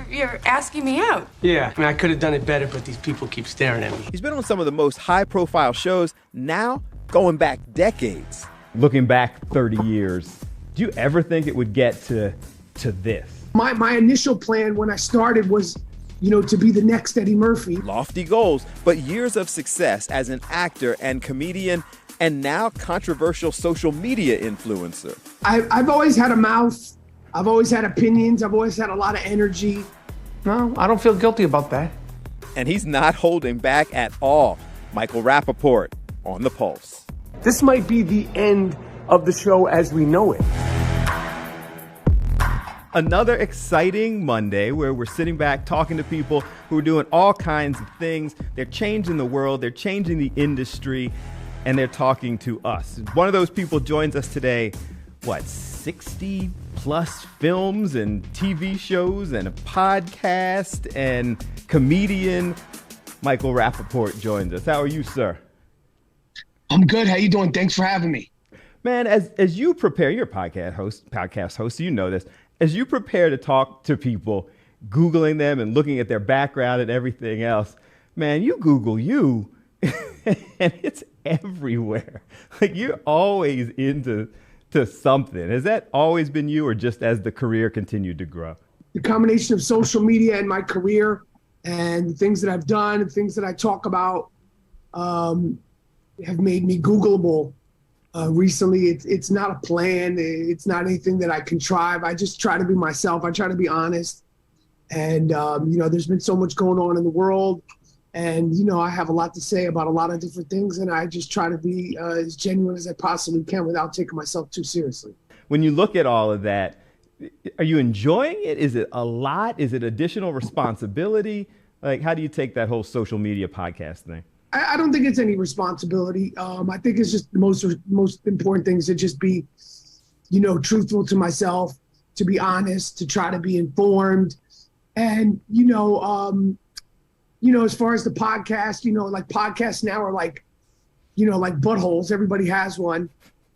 you're asking me out. Yeah, I mean, I could have done it better, but these people keep staring at me. He's been on some of the most high-profile shows, now going back decades. Looking back 30 years, do you ever think it would get to this? My initial plan when I started was, to be the next Eddie Murphy. Lofty goals, but years of success as an actor and comedian, and now controversial social media influencer. I've always had a mouth. I've always had opinions. I've always had a lot of energy. No, I don't feel guilty about that. And he's not holding back at all. Michael Rapaport on The Pulse. This might be the end of the show as we know it. Another exciting Monday where we're sitting back talking to people who are doing all kinds of things. They're changing the world, they're changing the industry, and they're talking to us. One of those people joins us today, 60 plus films and TV shows and a podcast and comedian. Michael Rapaport joins us. How are you, sir? I'm good. How you doing? Thanks for having me. Man, as you prepare, you're a podcast host, so you know this. As you prepare to talk to people, Googling them and looking at their background and everything else, man, you Google you, and it's everywhere. Like, you're always into something. Has that always been you, or just as the career continued to grow? The combination of social media and my career and the things that I've done and things that I talk about have made me Googleable. Recently, it's not a plan. It's not anything that I contrive. I just try to be myself. I try to be honest. And, there's been so much going on in the world. And, I have a lot to say about a lot of different things. And I just try to be as genuine as I possibly can without taking myself too seriously. When you look at all of that, are you enjoying it? Is it a lot? Is it additional responsibility? Like, how do you take that whole social media podcast thing? I don't think it's any responsibility. I think it's just the most important thing is to just be, truthful to myself, to be honest, to try to be informed. And, as far as the podcast, like podcasts now are like buttholes. Everybody has one.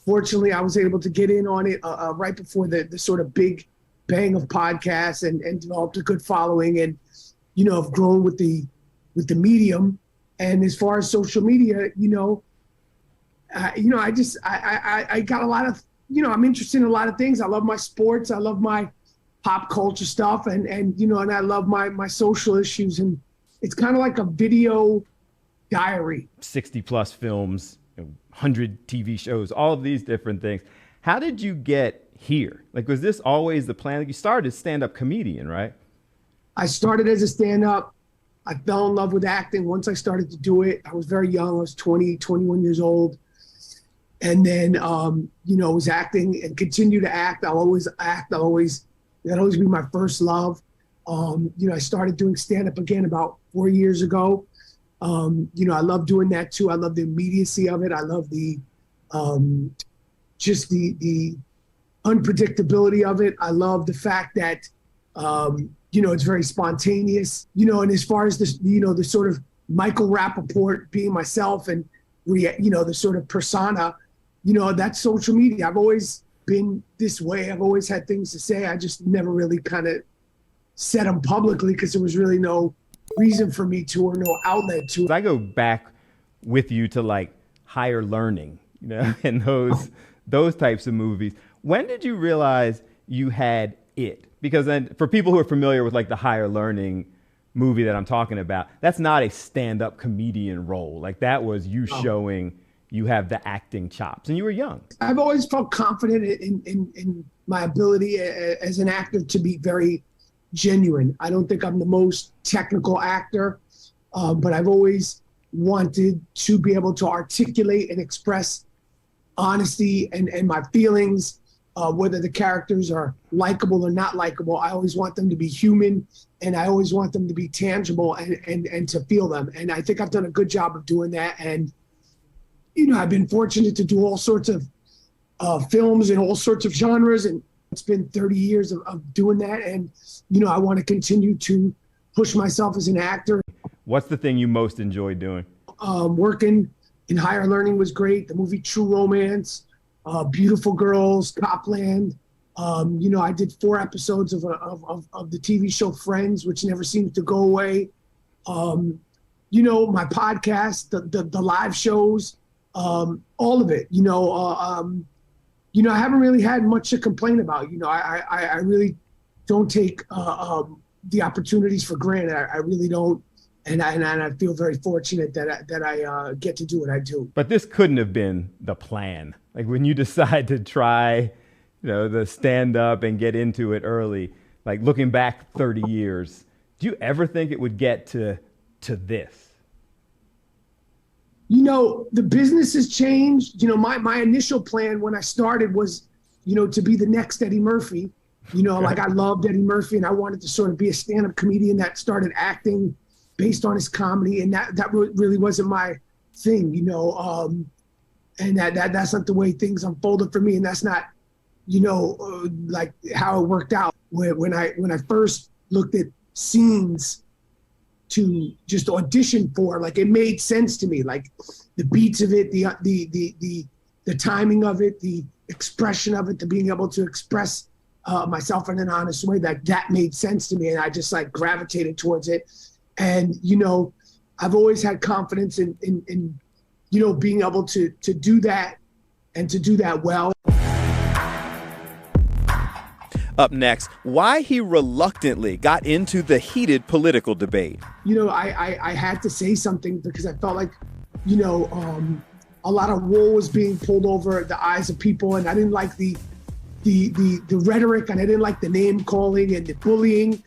Fortunately, I was able to get in on it right before the sort of big bang of podcasts and developed a good following and, have grown with the medium. And as far as social media, I got a lot of, I'm interested in a lot of things. I love my sports. I love my pop culture stuff. And I love my social issues. And it's kind of like a video diary. 60 plus films, 100 TV shows, all of these different things. How did you get here? Like, was this always the plan? Like, you started as stand-up comedian, right? I started as a stand-up. I fell in love with acting once I started to do it. I was very young. I was 20, 21 years old. And then, was acting and continue to act. I'll always act. That'll always be my first love. I started doing stand-up again about 4 years ago. I love doing that too. I love the immediacy of it. I love the just the unpredictability of it. I love the fact that, it's very spontaneous, and as far as this, the sort of Michael Rapaport being myself and, the sort of persona, that's social media. I've always been this way. I've always had things to say. I just never really kind of said them publicly because there was really no reason for me to or no outlet to. I go back with you to like Higher Learning, and those types of movies. When did you realize you had it? Because then for people who are familiar with like the Higher Learning movie that I'm talking about, that's not a stand-up comedian role. Like, that was you showing you have the acting chops, and you were young. I've always felt confident in my ability as an actor to be very genuine. I don't think I'm the most technical actor, but I've always wanted to be able to articulate and express honesty and my feelings, whether the characters are likable or not likable. I always want them to be human, and I always want them to be tangible and to feel them. And I think I've done a good job of doing that. And, I've been fortunate to do all sorts of films in all sorts of genres. And it's been 30 years of doing that. And, I want to continue to push myself as an actor. What's the thing you most enjoy doing? Working in Higher Learning was great. The movie True Romance, Beautiful Girls, Copland, I did 4 episodes of the TV show Friends, which never seems to go away. My podcast, the live shows, all of it. I haven't really had much to complain about. I really don't take the opportunities for granted. I really don't. And I feel very fortunate that I get to do what I do. But this couldn't have been the plan. Like when you decide to try, the stand up and get into it early, like looking back 30 years, do you ever think it would get to this? The business has changed. My initial plan when I started was, to be the next Eddie Murphy. Like I loved Eddie Murphy and I wanted to sort of be a stand-up comedian that started acting based on his comedy, and that really wasn't my thing, and that's not the way things unfolded for me, and that's not, like how it worked out. When I first looked at scenes to just audition for, like it made sense to me, like the beats of it, the timing of it, the expression of it, the being able to express myself in an honest way, that made sense to me, and I just like gravitated towards it. And, I've always had confidence in being able to do that and to do that well. Up next, why he reluctantly got into the heated political debate. I had to say something because I felt like, a lot of wool was being pulled over the eyes of people, and I didn't like the rhetoric, and I didn't like the name calling and the bullying.